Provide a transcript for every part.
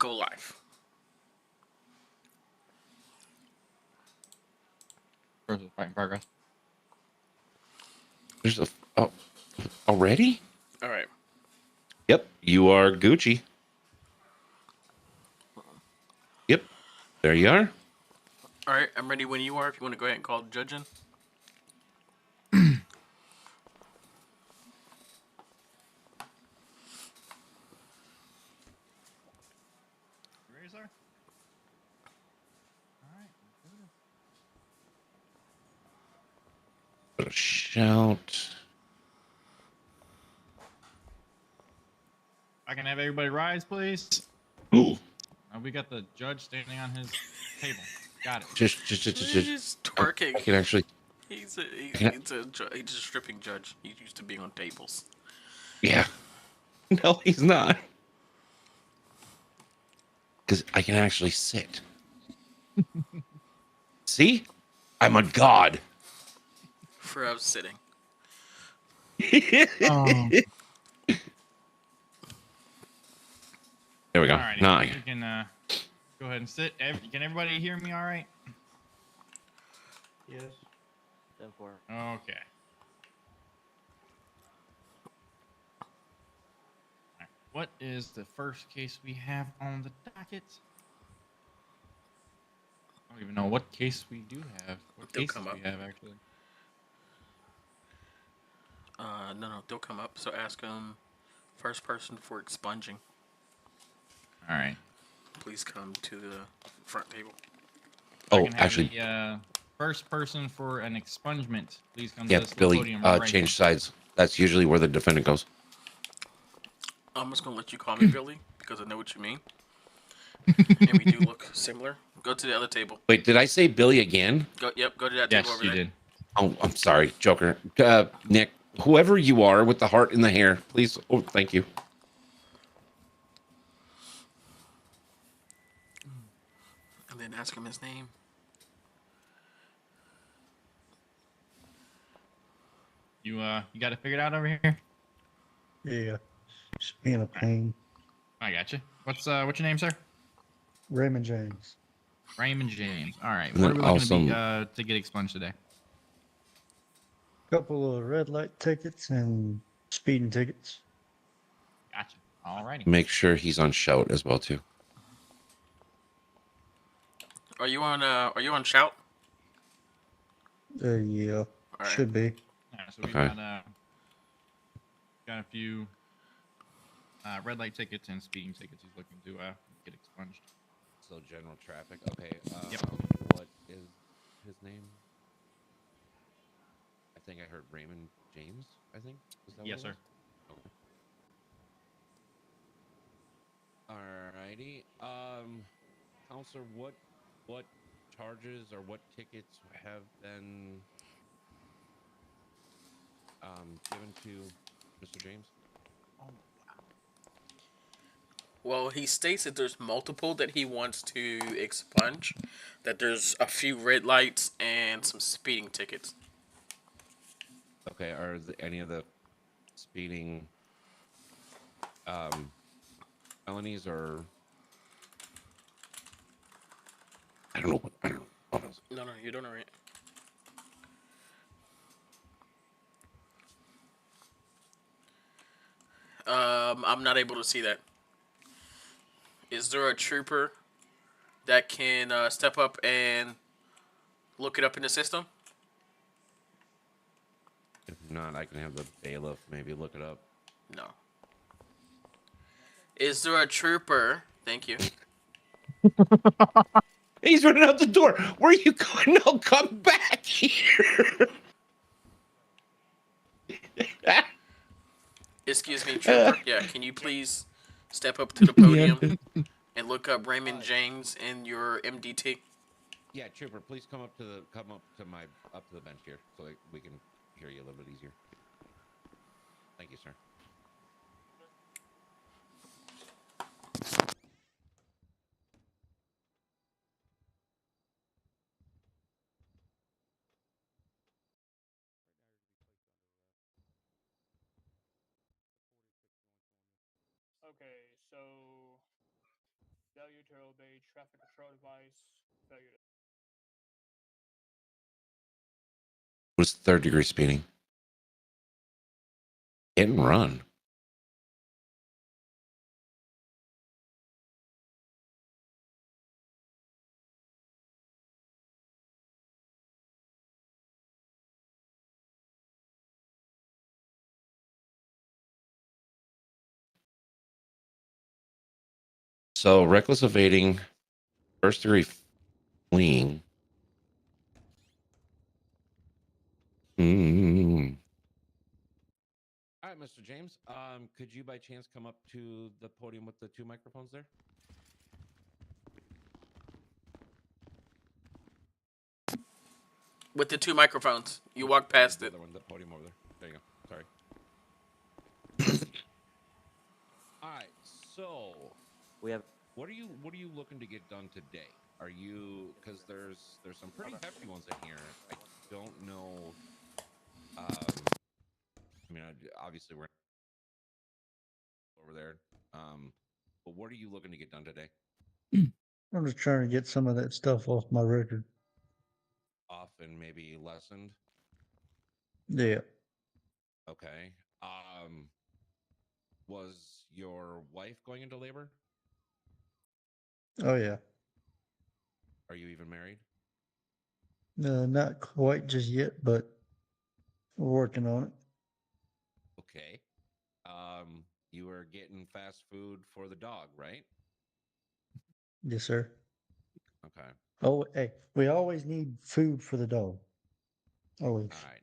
Go live. Versus fight in progress. There's a already? All right. Yep, you are Gucci. Yep, there you are. All right. I'm ready when you are. If you want to go ahead and call judging. You ready, sir? All right. Shout. I can have everybody rise, please. Ooh. We got the judge standing on his table. Got it. Just twerking. I can actually. He's a stripping judge. He's used to being on tables. Yeah. No, he's not. Because I can actually sit. See? I'm a god. For us sitting. Oh. There we go. Alrighty. Now You can go ahead and sit. Can everybody hear me all right? Yes. 10-4. Okay. Right. What is the first case we have on the docket? I don't even know what case we do have. What They'll cases come up. we have, actually. No, they'll come up. So ask them. First person for expunging. All right. Please come to the front table. Oh, I can have actually, the first person for an expungement, please come yeah, to this Billy, podium right change here. sides. That's usually where the defendant goes. I'm just gonna let you call me Billy because I know what you mean. And we do look similar. Go to the other table. Wait, did I say Billy again? Go to that Yes, table over you there. did. Oh, I'm sorry, Joker. Nick, whoever you are with the heart in the hair, please. Oh, thank you. And then ask him his name. You got it figured out over here? Yeah. Just being a pain. I got you. What's your name, sir? Raymond James. Raymond James. All right. And What then are we looking also- to get expunged today? Couple of red light tickets and speeding tickets. Gotcha. All righty. Make sure he's on shout as well too. Are you on shout? Yeah. All right. Should be. All right, so we Okay. got a few red light tickets and speeding tickets he's looking to get expunged. So general traffic. Okay. Yep. What is his name? I think I heard Raymond James. I think. Is that Yes, what it sir. was? Okay. Alrighty. Counselor, what charges or what tickets have been given to Mr. James? Well, he states that there's multiple that he wants to expunge. That there's a few red lights and some speeding tickets. Okay. Are any of the speeding felonies or I don't know. No, you're doing it right. I'm not able to see that. Is there a trooper that can step up and look it up in the system? If not, I can have the bailiff maybe look it up. No. Is there a trooper? Thank you. He's running out the door. Where are you going? No, come back here. Excuse me, trooper. Yeah, can you please step up to the podium and look up Raymond James in your MDT? Yeah, trooper, please come up to the bench here so that we can hear you a little bit easier. Thank you, sir. Okay, so failure to obey traffic control device, failure to... Was third-degree speeding. Hit and run. So reckless evading, first-degree fleeing. Mm. All right, Mr. James. Could you by chance come up to the podium with the 2 microphones there? With the 2 microphones, you walk past the it. other one, the podium over there. There you go. Sorry. All right. So We have what are you looking to get done today? Are you, because there's some pretty hefty ones in here. I don't know. I mean, obviously we're over there. But what are you looking to get done today? I'm just trying to get some of that stuff off my record. Off and maybe lessened. Yeah. Okay. Was your wife going into labor? Oh yeah. Are you even married? Not quite just yet, but we're working on it. Okay. You were getting fast food for the dog, right? Yes, sir. Okay. Oh, hey, we always need food for the dog. Always. All right.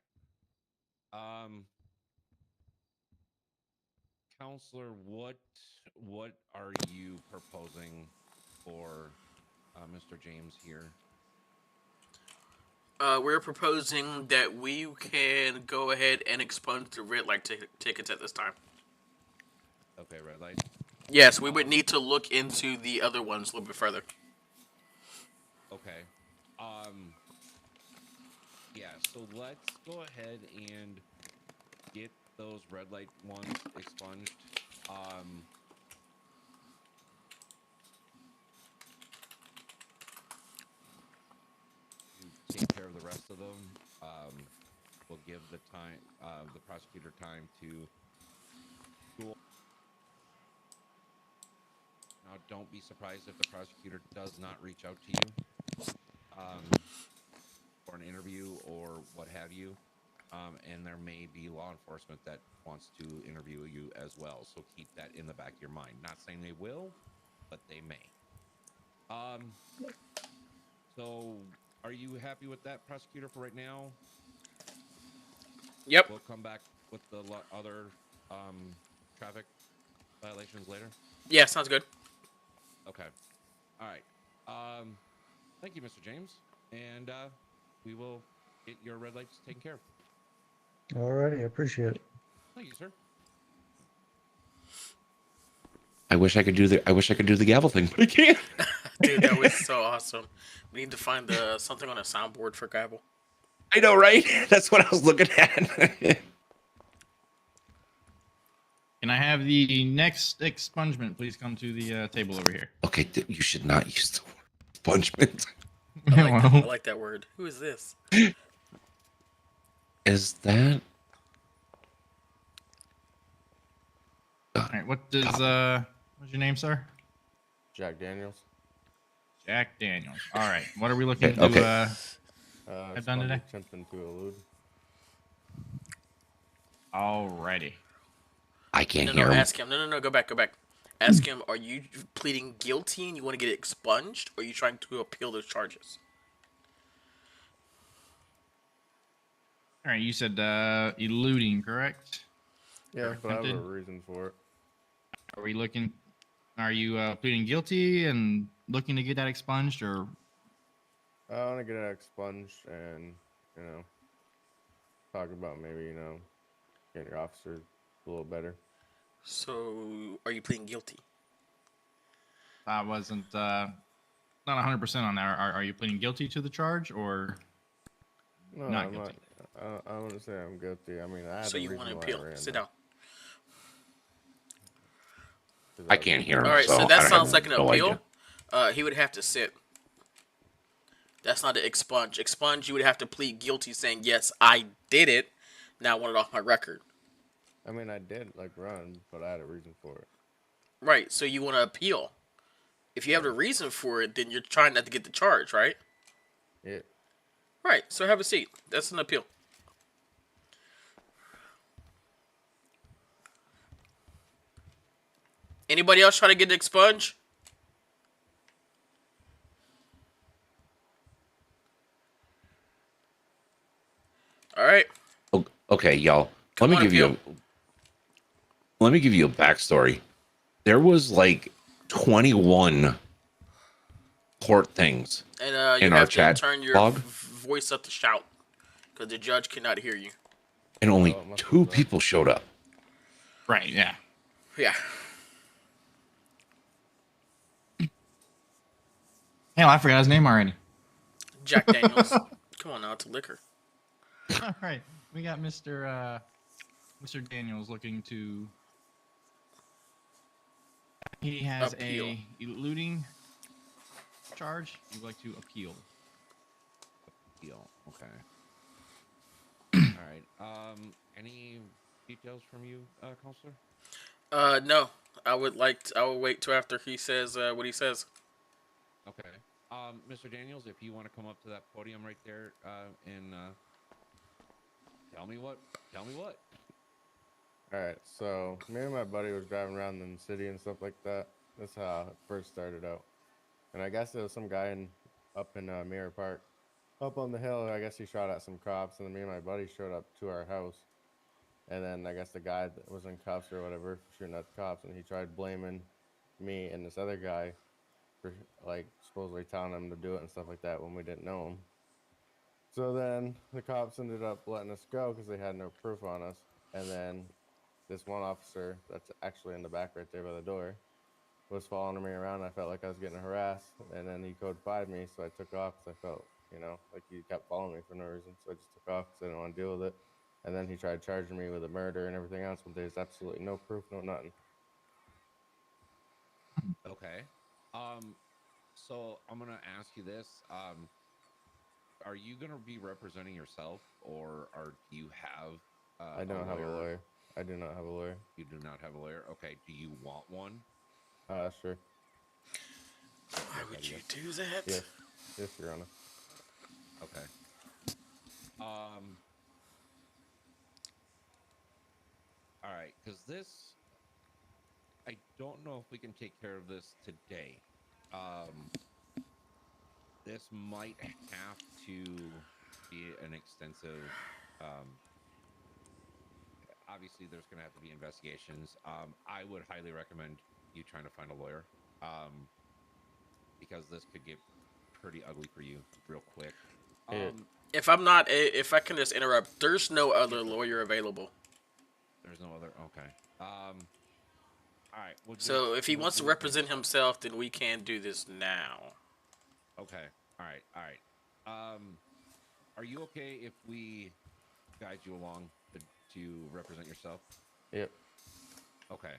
Counselor, what are you proposing for Mr. James here? We're proposing that we can go ahead and expunge the red light tickets at this time. Okay, red light. Yes, we would need to look into the other ones a little bit further. Okay. Yeah, so let's go ahead and get those red light ones expunged. To take care of the rest of them. We'll give the prosecutor time to school. Now, don't be surprised if the prosecutor does not reach out to you for an interview or what have you. And there may be law enforcement that wants to interview you as well. So keep that in the back of your mind. Not saying they will, but they may. So are you happy with that, prosecutor, for right now? Yep. We'll come back with the other traffic violations later. Yeah, sounds good. Okay. All right. Thank you, Mr. James. And we will get your red lights taken care of. All righty, I appreciate it. Thank you, sir. I wish I could do the gavel thing, but I can't. Dude, that was so awesome. We need to find something on a soundboard for gavel. I know, right? That's what I was looking at. Can I have the next expungement please come to the table over here? Okay, you should not use the word expungement. I like that word. Who is this? Is that? All right, what's your name, sir? Jack Daniels. Jack Daniels. All right, what are we looking to have done today? Attempting to elude. Alrighty. I can't No, hear him. ask him. No, go back. Ask him, are you pleading guilty and you want to get it expunged, or are you trying to appeal those charges? All right, you said eluding, correct? Yeah, but I have a attempted? reason for it. Are you pleading guilty and looking to get that expunged, or? I want to get it expunged and, talk about maybe, getting your officers a little better. So, are you pleading guilty? I wasn't not 100% on that. Are you pleading guilty to the charge, or No, not I'm guilty? not. I wouldn't say I'm guilty. I mean, I have So a you reason want to why appeal? I ran. Sit down. I can't hear him. All right, so that I sounds have like an no appeal. idea. He would have to sit. That's not an expunge. Expunge, you would have to plead guilty, saying yes, I did it. Now I want it off my record. I mean, I did like run, but I had a reason for it. Right. So you want to appeal. If you have a reason for it, then you're trying not to get the charge, right? Yeah. Right. So have a seat. That's an appeal. Anybody else try to get expunged? All right. Okay, y'all. Come on, appeal. Let me give you a backstory. There was like 21 court things And you in our have to chat turn your log, voice up to shout because the judge cannot hear you. and only Oh, it must be 2 that. people showed up. Right, yeah. Yeah. Hell, I forgot his name already. Jack Daniels. Come on now, it's liquor. All right, we got Mr. Daniels looking to. He has Appeal. a eluding charge. He would like to appeal. Deal. Okay. All right. Any details from you, counselor? No. I would wait till after he says what he says. Okay. Mr. Daniels, if you want to come up to that podium right there, and tell me what. All right. So me and my buddy was driving around in the city and stuff like that. That's how it first started out. And I guess there was some guy up in Mirror Park, up on the hill. I guess he shot at some cops, and then me and my buddy showed up to our house. And then I guess the guy that was in cuffs or whatever for shooting at the cops, and he tried blaming me and this other guy for like supposedly telling him to do it and stuff like that when we didn't know him. So then the cops ended up letting us go because they had no proof on us. And then this one officer that's actually in the back right there by the door was following me around. I felt like I was getting harassed, and then he code 5'd me, so I took off because I felt, like he kept following me for no reason. So I just took off because I didn't want to deal with it. And then he tried charging me with a murder and everything else, but there's absolutely no proof, no nothing. Okay. So I'm gonna ask you this. Are you gonna be representing yourself, or do you have? I don't have a lawyer. I do not have a lawyer. You do not have a lawyer. Okay. Do you want one? Sure. Why would you do that? Yes. Yes, Your Honor. Okay. All right, because I don't know if we can take care of this today. This might have to be an extensive. Obviously, there's going to have to be investigations. I would highly recommend you trying to find a lawyer, because this could get pretty ugly for you real quick. If I can just interrupt, there's no other lawyer available. There's no other. Okay. All right. So if he wants to represent himself, then we can do this now. Okay. All right. Are you okay if we guide you along to represent yourself? Yep. Okay.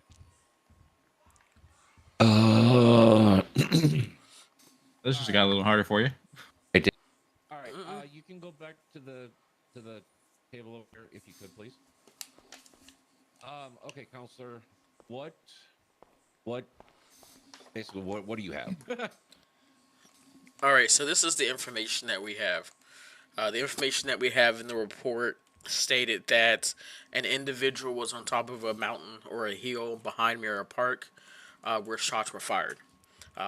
This just got a little harder for you. All right. You can go back to the table over here if you could, please. Okay, counselor. What basically what do you have? All right, so this is the information that we have. The information that we have in the report stated that an individual was on top of a mountain or a hill behind Mirror Park, where shots were fired.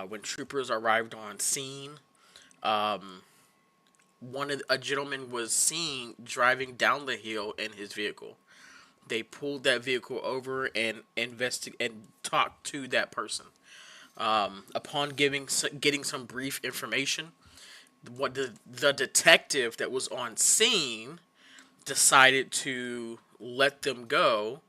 When troopers arrived on scene, a gentleman was seen driving down the hill in his vehicle. They pulled that vehicle over and talked to that person. Upon getting some brief information, what the detective that was on scene decided to let them go.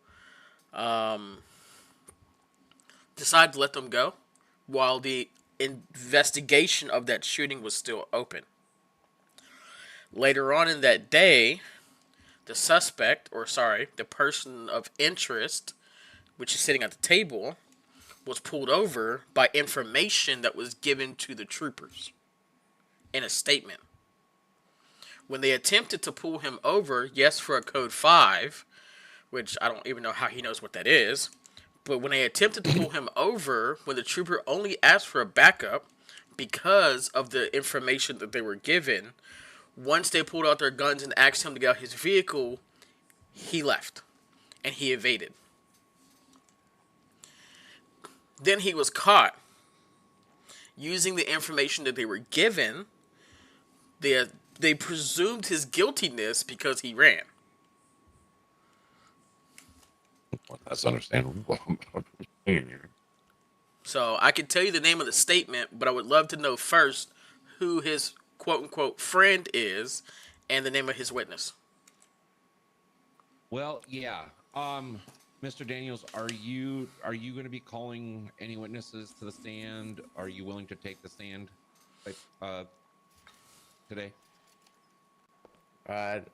While the investigation of that shooting was still open. Later on in that day, the person of interest, which is sitting at the table, was pulled over by information that was given to the troopers in a statement. When they attempted to pull him over, yes, for a code 5, which I don't even know how he knows what that is, but when they attempted to pull him over, when the trooper only asked for a backup because of the information that they were given, once they pulled out their guns and asked him to get out his vehicle, he left and he evaded. Then he was caught using the information that they were given. They presumed his guiltiness because he ran. Well, that's understandable. So I can tell you the name of the statement, but I would love to know first who his quote unquote friend is and the name of his witness. Well, yeah. Mr. Daniels, are you going to be calling any witnesses to the stand? Are you willing to take the stand, like, today?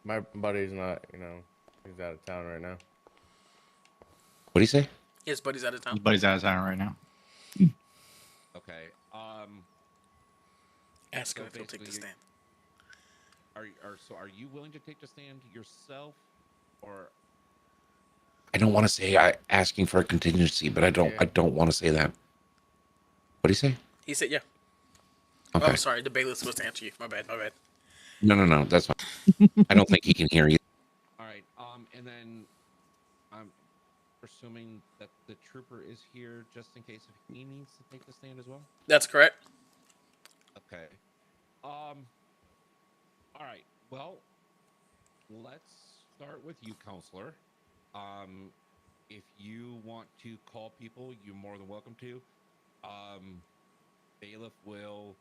My buddy's not, he's out of town right now. What do you say? His buddy's out of His town. buddy's out of town right now. Okay. Ask him So if he'll take the basically, stand. are you willing to take the stand yourself, or? I don't want to say asking for a contingency, but I don't want to say that. What do you say? He said, yeah. Okay. Oh, I'm sorry. The bailiff's supposed to answer you. My bad. No. That's fine. I don't think he can hear you. All right. And then I'm presuming that the trooper is here just in case if he needs to take the stand as well. That's correct. Okay. All right. Well, let's start with you, counselor. If you want to call people, you're more than welcome to. Bailiff will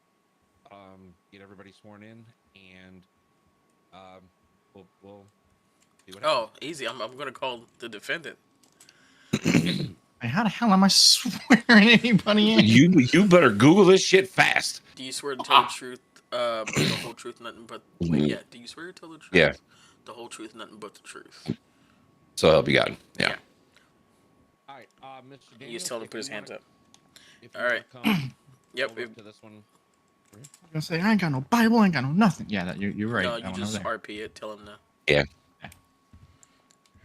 get everybody sworn in, and we'll see what happens. Oh, easy. I'm gonna call the defendant. Hey, how the hell am I swearing anybody in? You better Google this shit fast. Do you swear to tell the truth, the whole truth, nothing but? Wait, yeah. Do you swear to tell the truth? Yeah. The whole truth, nothing but the truth. So help you God. Yeah. All right, Mr. Daniels, You just tell him to if put his you hands wanna- up. If you All right. wanna come Yep. over to this one. I'm gonna say I ain't got no Bible, I ain't got no nothing. Yeah, you're right. No, that you one just over there. RP it. Tell him to. Yeah.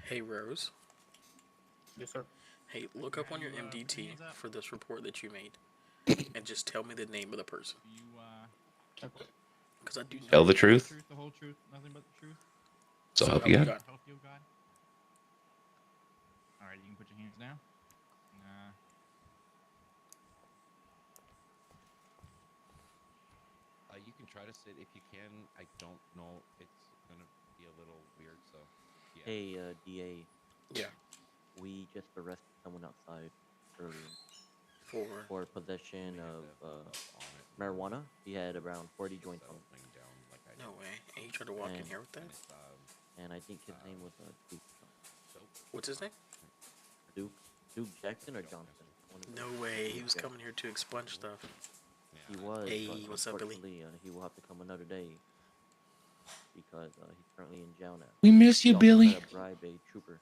Hey, Rose. Yes, sir. Hey, look up on your You, put your MDT hands up. for this report that you made, and just tell me the name of the person. You Okay. Because I do know. Tell the truth. The whole truth, nothing but the truth. So help help you you God. God. Help you, God. All right, you can put your hands down. You can try to sit if you can. I don't know. It's gonna be a little weird. So. Yeah. Hey, DA, Yeah. we just arrested someone outside earlier For. for possession We have of to up on it. marijuana. He had around 40 joints on him, Settling down like I No do. way. And you tried to walk in And- here with that? And it's, and I think his name was Duke. soap. What's his name? Duke Jackson or Johnson. One of No those. way. He Duke was Jackson. coming here to expunge stuff. He was. Hey, but what's up, Billy? unfortunately, he will have to come another day because he's currently in jail now. We miss He you, also Billy. tried to bribe a trooper.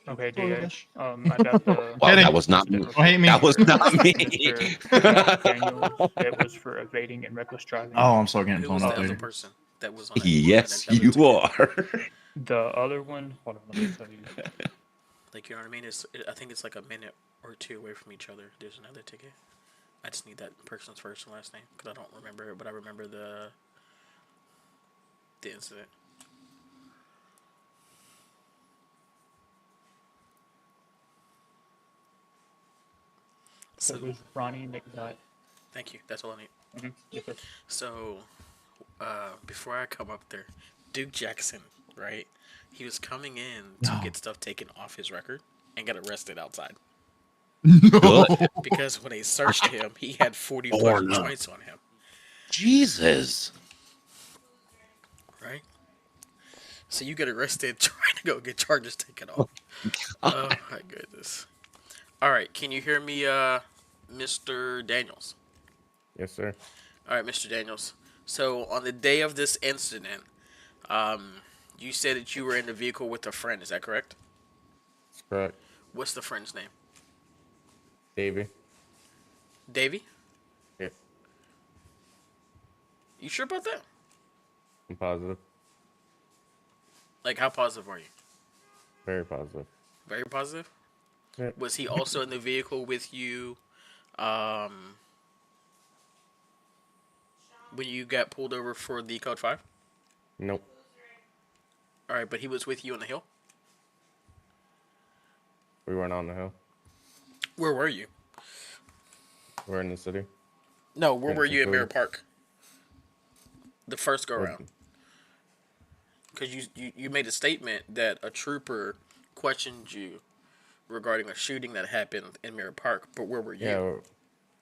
Okay, Sorry, DA. Bush. I got the. Well, Hit that it. was not me. Don't hate me. That was not me. Mr. Daniels, it was for evading and reckless driving. Oh, I'm still getting Who blown was up the other later. person that was on it? Yes, on that you other ticket? are. The other one, hold on, let me tell you. Like, you know what I mean? I think it's like a minute or two away from each other. There's another ticket. I just need that person's first and last name because I don't remember it, but I remember the incident. So it was Ronnie McNutt. Thank you. That's all I need. Mm-hmm. Yes, sir. So, before I come up there, Duke Jackson, right? He was coming in to No. get stuff taken off his record and got arrested outside No. because when they searched him, he had 40 plus Born up. joints on him, Jesus. right? So you get arrested trying to go get charges taken off. Oh my goodness. All right, can you hear me, Mr. Daniels? Yes, sir. All right, Mr. Daniels. So on the day of this incident, you said that you were in the vehicle with a friend. Is that correct? That's correct. What's the friend's name? Davey. Davey? Yeah, You sure about that? I'm positive. Like, how positive are you? Very positive. Very positive? Yeah. Was he also in the vehicle with you when you got pulled over for the Code 5? Nope. All right, but he was with you on the hill? We weren't on the hill. Where were you? We're in the city. No, where Getting were some you in Mirror food. Park? The first go What- round. Because you made a statement that a trooper questioned you regarding a shooting that happened in Mirror Park, but where were you? Yeah,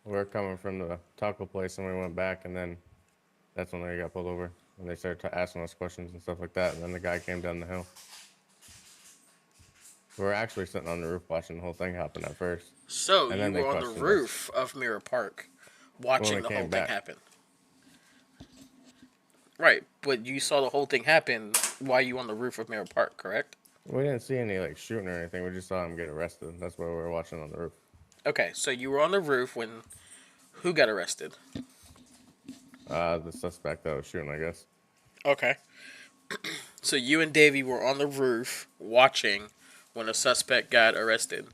we're coming from the taco place, and we went back, and then that's when they got pulled over, and they started asking us questions and stuff like that, and then the guy came down the hill. We were actually sitting on the roof watching the whole thing happen at first. So And you then they were on the questioned us. roof of Mirror Park watching we the came whole thing back. happen. Right, but you saw the whole thing happen while you were on the roof of Mirror Park, correct? We didn't see any like shooting or anything. We just saw him get arrested. That's why we were watching on the roof. Okay, so you were on the roof when who got arrested? The suspect that was shooting, I guess. Okay. So you and Davey were on the roof watching when a suspect got arrested.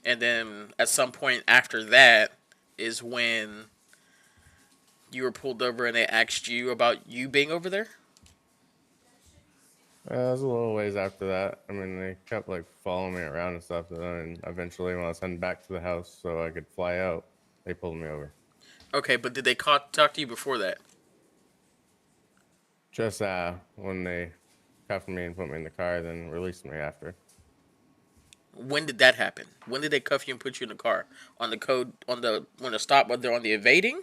And then at some point after that is when you were pulled over and they asked you about you being over there? It was a little ways after that. I mean, they kept like following me around and stuff. And eventually, when I was heading back to the house so I could fly out, they pulled me over. Okay, but did they talk to you before that? Just when they cuffed me and put me in the car, then released me after. When did that happen? When did they cuff you and put you in the car? On the code on the when the stop whether on the evading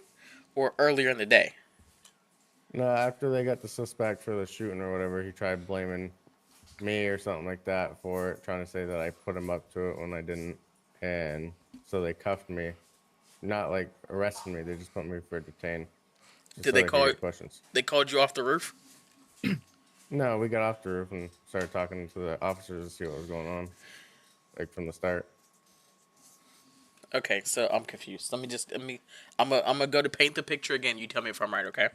or earlier in the day? No, after they got the suspect for the shooting or whatever, he tried blaming me or something like that for it, trying to say that I put him up to it when I didn't. And so they cuffed me. Not like arrested me, they just put me for detain. Did So they could call get questions? they called you off the roof? No, we got off the roof and started talking to the officers to see what was going on, like from the start. Okay, so I'm confused. I'm gonna go to paint the picture again. You tell me if I'm right, okay?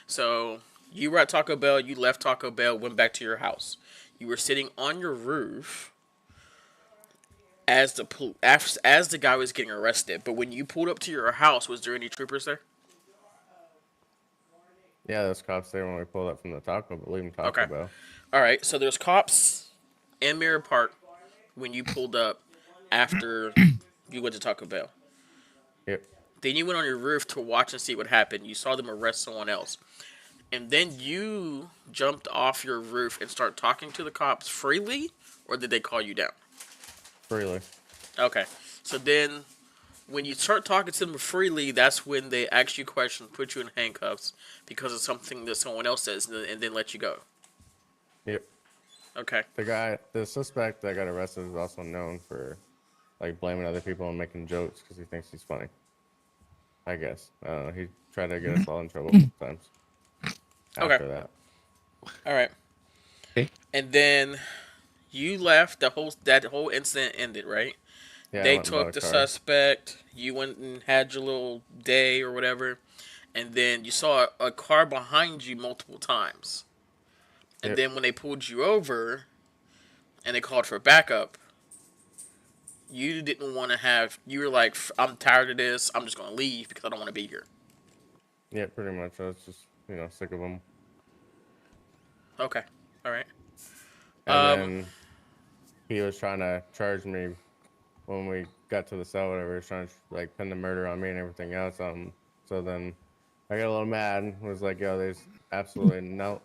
So you were at Taco Bell. You left Taco Bell, went back to your house. You were sitting on your roof as the guy was getting arrested. But when you pulled up to your house, was there any troopers there? Yeah, those cops there when we pulled up from the leaving Taco Okay. Bell. All right. So there's cops in Mirror Park when you pulled up after you went to Taco Bell. Yep. Then you went on your roof to watch and see what happened. You saw them arrest someone else. And then you jumped off your roof and start talking to the cops freely? Or did they call you down? Freely. Okay. So then when you start talking to them freely, that's when they ask you questions, put you in handcuffs because of something that someone else says, and then let you go. Yep. Okay. The suspect that got arrested is also known for like blaming other people and making jokes because he thinks he's funny. I guess. I don't know. He tried to get us all in trouble sometimes. Okay. After that. All right. Okay. And then you left. That whole incident ended, right? Yeah, I They went and bought took a the car. suspect. You went and had your little day or whatever, and then you saw a car behind you multiple times. And Yep. then when they pulled you over, and they called for backup, you didn't want to have. You were like, "I'm tired of this. I'm just gonna leave because I don't want to be here." Yeah, pretty much. I was just, sick of them. Okay. All right. And Um. then he was trying to charge me when we got to the cell, whatever. He was trying to like pin the murder on me and everything else. So then I got a little mad and was like, "Yo, there's absolutely no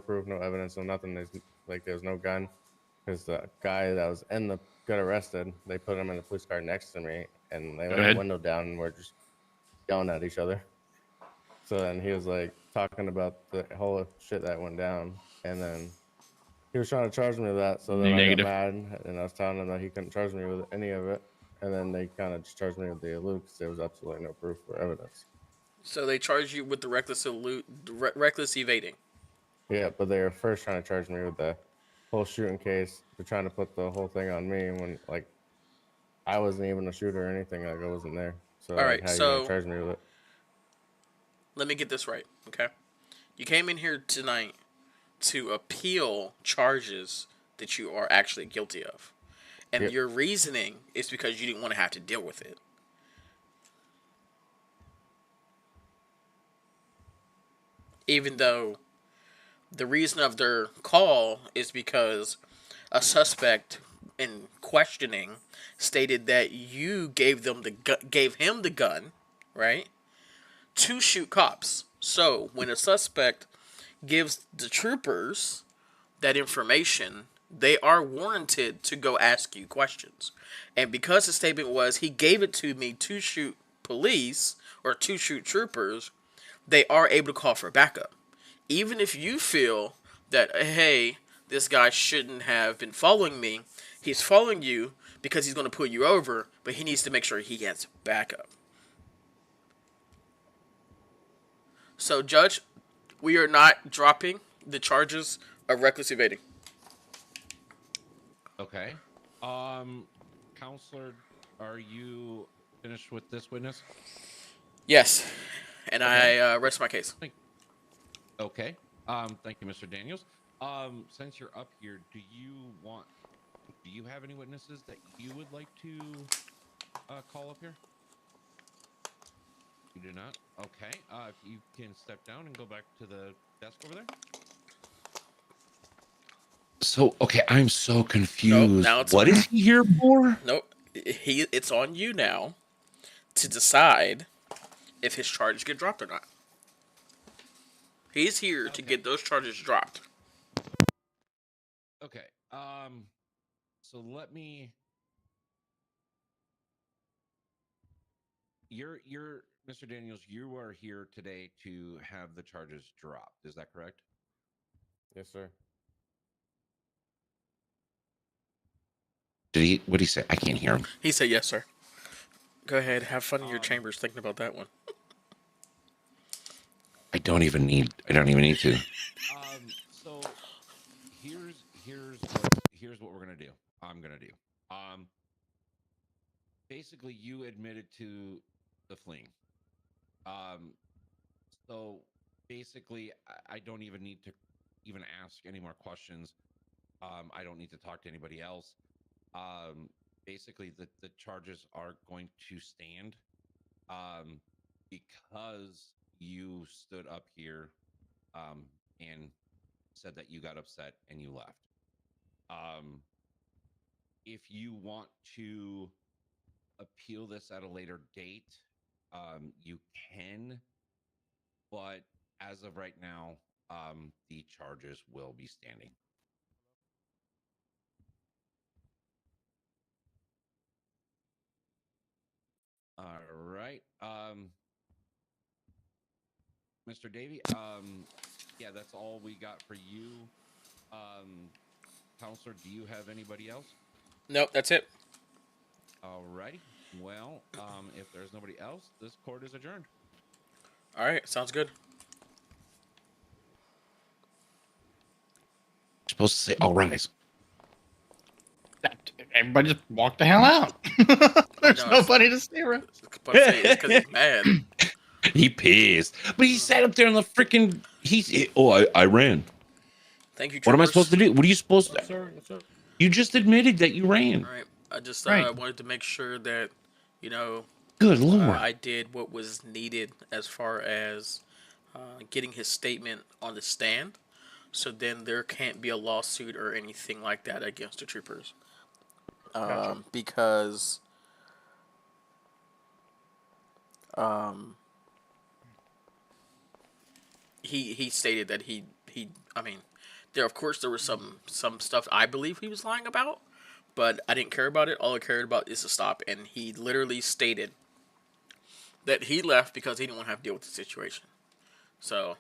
proof, no evidence, no nothing. There's no gun." Because the guy that was got arrested. They put him in the police car next to me, and they let ahead. the window down, and we're just yelling at each other. So then he was like talking about the whole shit that went down, and then he was trying to charge me with that. So then Negative. I got mad, and I was telling him that he couldn't charge me with any of it. And then they kind of just charged me with the elude because there was absolutely no proof or evidence. So they charged you with the reckless evading. Yeah, but they were first trying to charge me with the whole shooting case. They're trying to put the whole thing on me when, like, I wasn't even a shooter or anything. Like, I wasn't there. So All like, right, how you gonna so charge me with it? let me get this right, okay? You came in here tonight to appeal charges that you are actually guilty of. And Yep. your reasoning is because you didn't want to have to deal with it. Even though the reason of their call is because a suspect in questioning stated that you gave him the gun, right, to shoot cops. So when a suspect gives the troopers that information, they are warranted to go ask you questions. And because the statement was he gave it to me to shoot police or to shoot troopers, they are able to call for backup. Even if you feel that, hey, this guy shouldn't have been following me, he's following you because he's going to pull you over, but he needs to make sure he has backup. So, Judge, we are not dropping the charges of reckless evading. Okay. Counselor, are you finished with this witness? Yes, and Okay. I rest my case. Okay. Thank you, Mr. Daniels. Since you're up here, do you have any witnesses that you would like to call up here? You do not? Okay. If you can step down and go back to the desk over there. So, okay, I'm so confused. now it's What on- is he here for? Nope, it's on you now to decide if his charges get dropped or not. He's here to get those charges dropped. Okay. So let me. You're Mr. Daniels. You are here today to have the charges dropped. Is that correct? Yes, sir. What did he say? I can't hear him. He said, yes, sir. Go ahead, have fun in your chambers thinking about that one. I don't even need to. So here's what we're gonna do. I'm gonna do. Basically, you admitted to the fleeing. So basically, I don't even need to even ask any more questions. I don't need to talk to anybody else. Basically, the charges are going to stand. Because you stood up here and said that you got upset and you left. If you want to appeal this at a later date, you can, but as of right now, the charges will be standing. All right. Mr. Davey, yeah, that's all we got for you. Counselor, do you have anybody else? Nope, that's it. All righty. Well, if there's nobody else, this court is adjourned. All right, sounds good. You're supposed to say, "All rise." Everybody just walk the hell out. There's No, nobody to stay around. But it's because he's mad. He pissed, but he sat up there on the freaking. I ran. Thank you, What am I troopers. supposed to do? What are you supposed to? Yes, sir. Yes, sir. You just admitted that you ran. All right, I just Right. wanted to make sure that, Good lord. I did what was needed as far as getting his statement on the stand. So then there can't be a lawsuit or anything like that against the troopers. Gotcha. Because he stated that he I mean, there was some stuff I believe he was lying about, but I didn't care about it. All I cared about is to stop, and he literally stated that he left because he didn't want to have to deal with the situation. So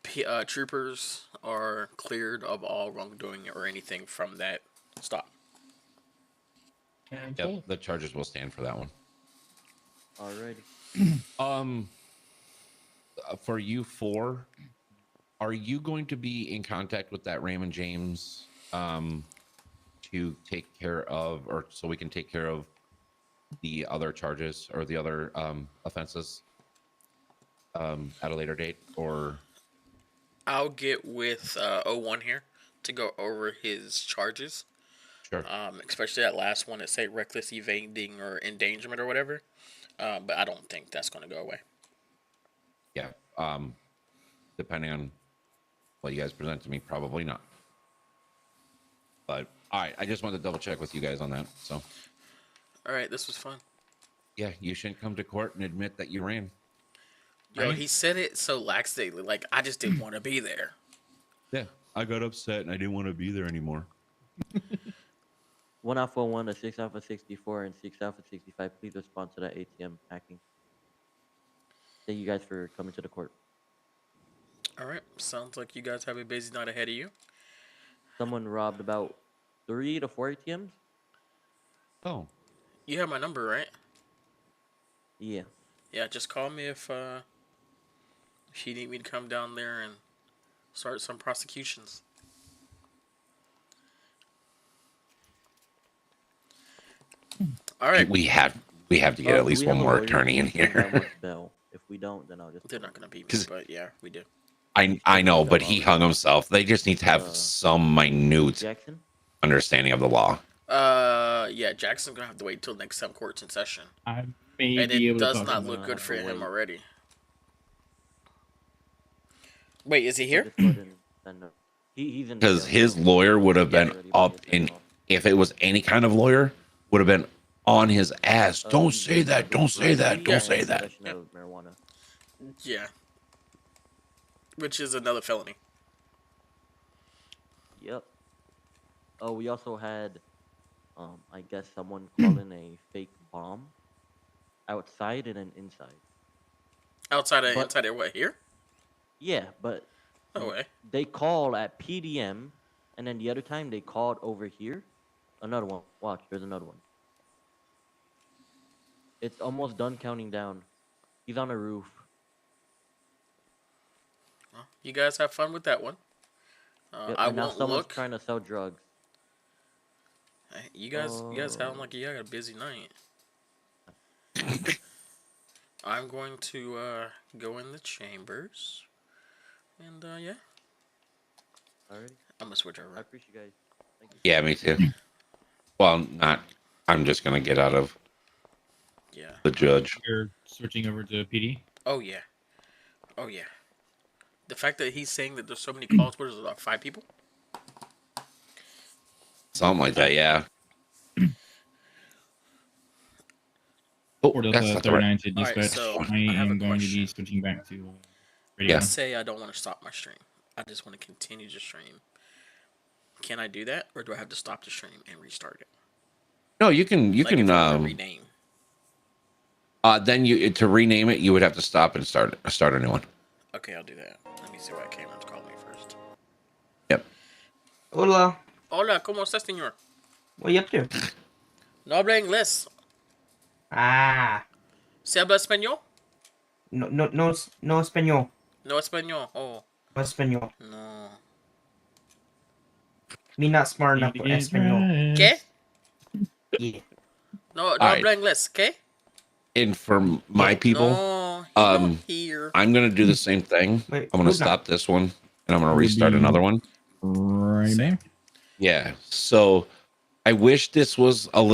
troopers are cleared of all wrongdoing or anything from that stop. Yep, the charges will stand for that one. Alrighty. For you four, are you going to be in contact with that Raymond James to take care of, or so we can take care of the other charges or the other offenses at a later date, or I'll get with 01 here to go over his charges. sure. Especially that last one that say reckless evading or endangerment or whatever. But I don't think that's going to go away. Yeah. Depending on what you guys present to me, probably not. But all right, I just wanted to double check with you guys on that. So All right, this was fun. yeah, you shouldn't come to court and admit that you ran. Yo, Right? he said it so laxly. Like, I just didn't want to be there. Yeah, I got upset and I didn't want to be there anymore. 1 Alpha 1 to 6 Alpha 64 and 6 Alpha 65. Please respond to that ATM hacking. Thank you guys for coming to the court. All right, sounds like you guys have a busy night ahead of you. Someone robbed about 3 to 4 ATMs. Oh, You have my number, right? Yeah. Yeah, just call me if you need me to come down there and start some prosecutions. All right, we have to get at least we one have a more lawyer attorney in that here. wants bail. If we don't, then I'll just. they're not gonna beat me, 'Cause- but yeah, we do. I know, but he hung himself. They just need to have some minute Jackson. understanding of the law. Yeah, Jackson's gonna have to wait till next time court's in session, I may and be it able to does talk to not him. look good for him wait. already. Wait, is he So here? just go ahead and send him. He's in. Because jail, his so lawyer would have he's been ready to up get in, sent off. if it was any kind of lawyer, would have been on his ass. Don't He's say that. Don't say that. burglary Don't and say that. possession of marijuana. Yeah. Which is another felony. Yep. Oh, we also had, I guess someone calling a fake bomb outside and then inside. Outside of But- inside of what here? Yeah, but No way. they call at PDM, and then the other time they called over here. Another one. Watch, there's another one. It's almost done counting down. He's on a roof. Well, you guys have fun with that one. Yep, I and now won't someone's look. trying to sell drugs. Hey, you guys sound like you got a busy night. I'm going to go in the chambers, and yeah, Alrighty. I'm gonna switch I over. appreciate you guys. Thank you. Yeah, me too. Well, not. I'm just gonna get out of Yeah. the judge. You're switching over to PD. Oh yeah. Oh yeah. The fact that he's saying that there's so many calls, what is it, like 5 people? Something like that. Yeah. Oh, Or that's Delta not the right. 39 to Alright, dispatch. so I I have a am going to be question. switching back to radio. Yeah. Say I don't want to stop my stream. I just want to continue to stream. Can I do that, or do I have to stop the stream and restart it? No, you can. You Like if can. I want to rename. Then you to rename it, you would have to stop and start a new one. Okay, I'll do that. Let me see why Cameron's calling me first. Yep. Hola, Hola, ¿cómo estás, señor? what you up to? No habla inglés. Ah, ¿Se habla español? no español, No español. Oh, no español. no. Me not smart enough for español. ¿Qué? Yeah. No Alright. habla inglés. ¿Qué? And for my people, No, he don't hear. I'm gonna do the same thing. Wait, I'm gonna who's not? stop this one, and I'm gonna Would restart be- another one. Right there. Yeah. So I wish this was a little